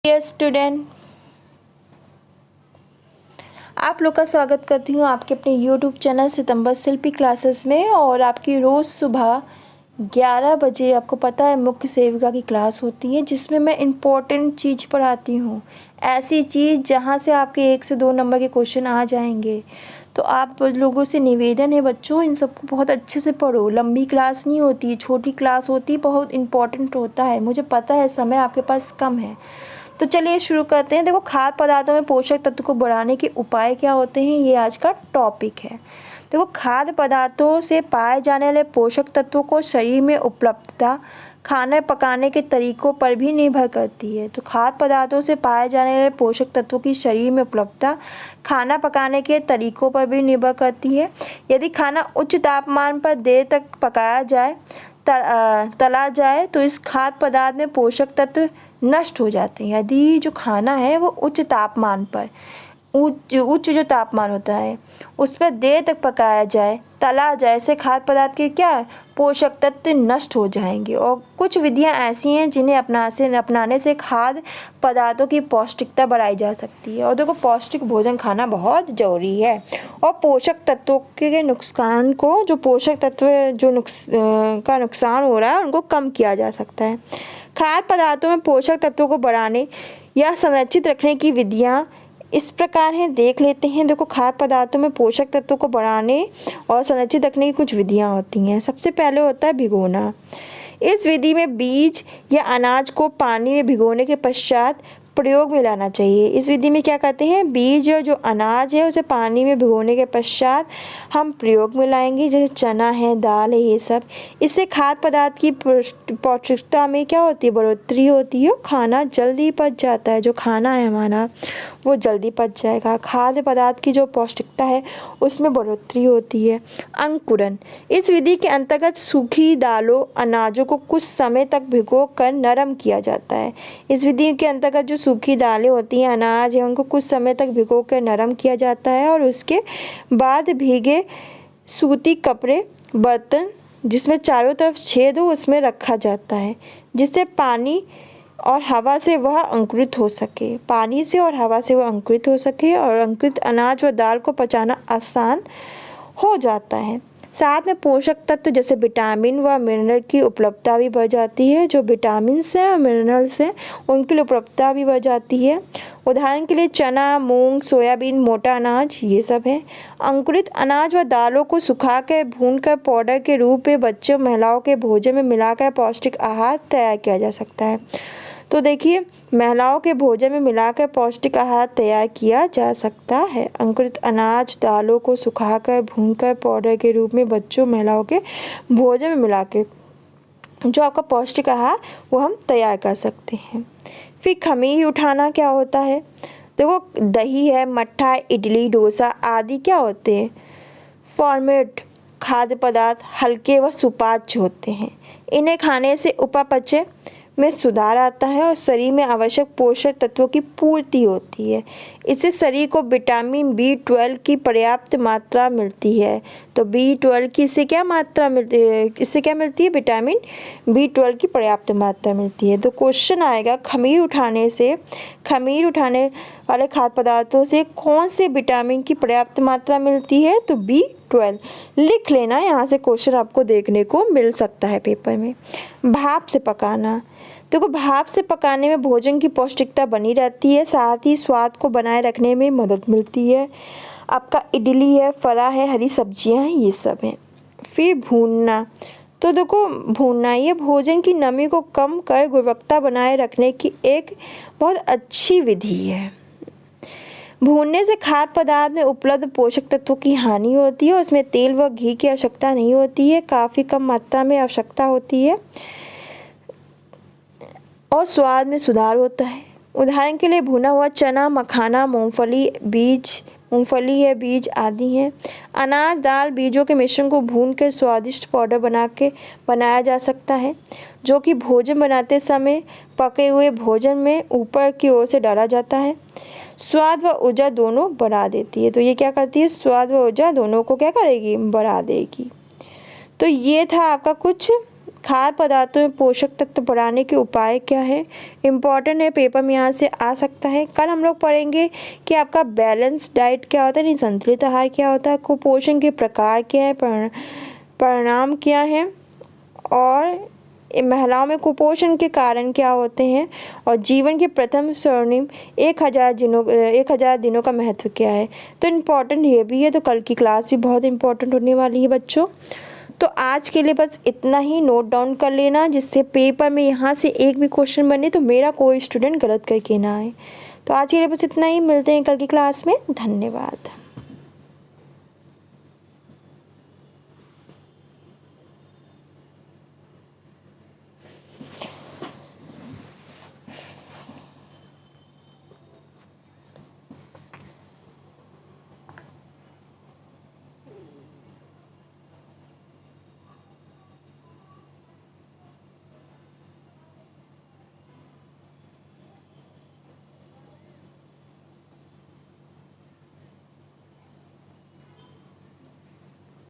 Dear student, आप लोग का स्वागत करती हूँ आपके अपने यूट्यूब चैनल सितंबर शिल्पी क्लासेस में। और आपकी रोज़ सुबह 11 बजे आपको पता है मुख्य सेविका की क्लास होती है, जिसमें मैं इम्पोर्टेंट चीज़ पढ़ाती हूँ। ऐसी चीज़ जहाँ से आपके 1 से 2 नंबर के क्वेश्चन आ जाएंगे। तो आप लोगों से निवेदन है बच्चों, इन सबको बहुत अच्छे से पढ़ो। लंबी क्लास नहीं होती, छोटी क्लास होती, बहुत इम्पोर्टेंट होता है। मुझे पता है समय आपके पास कम है, तो चलिए शुरू करते हैं। देखो, खाद्य पदार्थों में पोषक तत्व को बढ़ाने के उपाय क्या होते हैं, ये आज का टॉपिक है। देखो, खाद्य पदार्थों से पाए जाने वाले पोषक तत्वों को शरीर में उपलब्धता खाना पकाने के तरीकों पर भी निर्भर करती है। तो खाद्य पदार्थों से पाए जाने वाले पोषक तत्वों की शरीर में उपलब्धता खाना पकाने के तरीकों पर भी निर्भर करती है। यदि खाना उच्च तापमान पर देर तक पकाया जाए, तला जाए, तो इस खाद्य पदार्थ में पोषक तत्व नष्ट हो जाते हैं। यदि जो खाना है वो उच्च तापमान पर उच्च जो तापमान होता है उस पर देर तक पकाया जाए, तला जाए, ऐसे खाद्य पदार्थ के क्या पोषक तत्व नष्ट हो जाएंगे। और कुछ विधियां ऐसी हैं जिन्हें अपनाने से खाद्य पदार्थों की पौष्टिकता बढ़ाई जा सकती है। और देखो, पौष्टिक भोजन खाना बहुत ज़रूरी है। और पोषक तत्वों के नुकसान को, जो पोषक तत्व का नुकसान हो रहा है, उनको कम किया जा सकता है। खाद्य पदार्थों में पोषक तत्वों को बढ़ाने या संरक्षित रखने की विधियाँ इस प्रकार हैं, देख लेते हैं। देखो, खाद्य पदार्थों में पोषक तत्वों को बढ़ाने और संरक्षित रखने की कुछ विधियाँ होती हैं। सबसे पहले होता है भिगोना। इस विधि में बीज या अनाज को पानी में भिगोने के पश्चात प्रयोग में लाना चाहिए। इस विधि में क्या करते हैं, बीज और जो अनाज है उसे पानी में भिगोने के पश्चात हम प्रयोग में लाएंगे, जैसे चना है, दाल है, ये सब। इससे खाद्य पदार्थ की पौष्टिकता में क्या होती है, बढ़ोतरी होती है। खाना जल्दी पच जाता है, जो खाना है हमारा वो जल्दी पच जाएगा। खाद्य पदार्थ की जो पौष्टिकता है उसमें बढ़ोतरी होती है। अंकुरन, इस विधि के अंतर्गत सूखी दालों, अनाजों को कुछ समय तक भिगो कर नरम किया जाता है। इस विधि के अंतर्गत जो सूखी दालें होती हैं, अनाज है, उनको कुछ समय तक भिगो कर नरम किया जाता है और उसके बाद भीगे सूती कपड़े, बर्तन जिसमें चारों तरफ छेद हो, उसमें रखा जाता है, जिससे पानी और हवा से वह अंकुरित हो सके। पानी से और हवा से वह अंकुरित हो सके और अंकुरित अनाज व दाल को पचाना आसान हो जाता है। साथ में पोषक तत्व जैसे विटामिन व मिनरल की उपलब्धता भी बढ़ जाती है। जो विटामिन से और मिनरल्स हैं उनकी उपलब्धता भी बढ़ जाती है। उदाहरण के लिए चना, मूंग, सोयाबीन, मोटा अनाज, ये सब है। अंकुरित अनाज व दालों को सुखाकर भूनकर पाउडर के रूप में बच्चों, महिलाओं के भोजन में मिलाकर पौष्टिक आहार तैयार किया जा सकता है। तो देखिए, महिलाओं के भोजन में मिलाकर पौष्टिक आहार तैयार किया जा सकता है। अंकुरित अनाज, दालों को सुखाकर भूनकर पाउडर के रूप में बच्चों, महिलाओं के भोजन में मिलाकर जो आपका पौष्टिक आहार वो हम तैयार कर सकते हैं। फिर खमीर उठाना क्या होता है, देखो, दही है, मट्ठा, इडली, डोसा आदि क्या होते हैं, फॉर्मेट खाद्य पदार्थ हल्के व सुपाच्य होते हैं। इन्हें खाने से उपापचय में सुधार आता है और शरीर में आवश्यक पोषक तत्वों की पूर्ति होती है। इससे शरीर को विटामिन B12 की पर्याप्त मात्रा मिलती है। तो B12 की इससे क्या मात्रा मिलती है, इससे क्या मिलती है, विटामिन B12 की पर्याप्त मात्रा मिलती है। तो क्वेश्चन आएगा, खमीर उठाने वाले खाद्य पदार्थों से कौन से विटामिन की पर्याप्त मात्रा मिलती है, तो B12 लिख लेना, यहाँ से क्वेश्चन आपको देखने को मिल सकता है पेपर में। भाप से पकाना, देखो, भाप से पकाने में भोजन की पौष्टिकता बनी रहती है, साथ ही स्वाद को बनाए रखने में मदद मिलती है। आपका इडली है, फला है, हरी सब्जियां हैं, ये सब हैं। फिर भूनना, तो देखो, भूनना ये भोजन की नमी को कम कर गुणवत्ता बनाए रखने की एक बहुत अच्छी विधि है। भूनने से खाद्य पदार्थ में उपलब्ध पोषक तत्वों की हानि होती है। उसमें तेल व घी की आवश्यकता नहीं होती है, काफ़ी कम मात्रा में आवश्यकता होती है और स्वाद में सुधार होता है। उदाहरण के लिए भुना हुआ चना, मखाना, मूंगफली है, बीज आदि हैं। अनाज, दाल, बीजों के मिश्रण को भूनकर स्वादिष्ट पाउडर बनाया जा सकता है, जो कि भोजन बनाते समय पके हुए भोजन में ऊपर की ओर से डाला जाता है। स्वाद व ऊर्जा दोनों बढ़ा देती है। तो ये क्या करती है, स्वाद व ऊर्जा दोनों को क्या करेगी, बढ़ा देगी। तो ये था आपका कुछ खाद्य पदार्थों में पोषक तत्व बढ़ाने के उपाय क्या है, इम्पॉर्टेंट है, पेपर में यहाँ से आ सकता है। कल हम लोग पढ़ेंगे कि आपका बैलेंस डाइट क्या होता है, नहीं संतुलित आहार क्या होता है, कुपोषण के प्रकार क्या है, परिणाम क्या है, और महिलाओं में कुपोषण के कारण क्या होते हैं, और जीवन के प्रथम स्वर्णिम 1000 दिनों का महत्व क्या है। तो इम्पॉर्टेंट ये भी है, तो कल की क्लास भी बहुत इम्पॉर्टेंट होने वाली है बच्चों। तो आज के लिए बस इतना ही, नोट डाउन कर लेना जिससे पेपर में यहाँ से एक भी क्वेश्चन बने तो मेरा कोई स्टूडेंट गलत करके ना आए। तो आज के लिए बस इतना ही, मिलते हैं कल की क्लास में। धन्यवाद।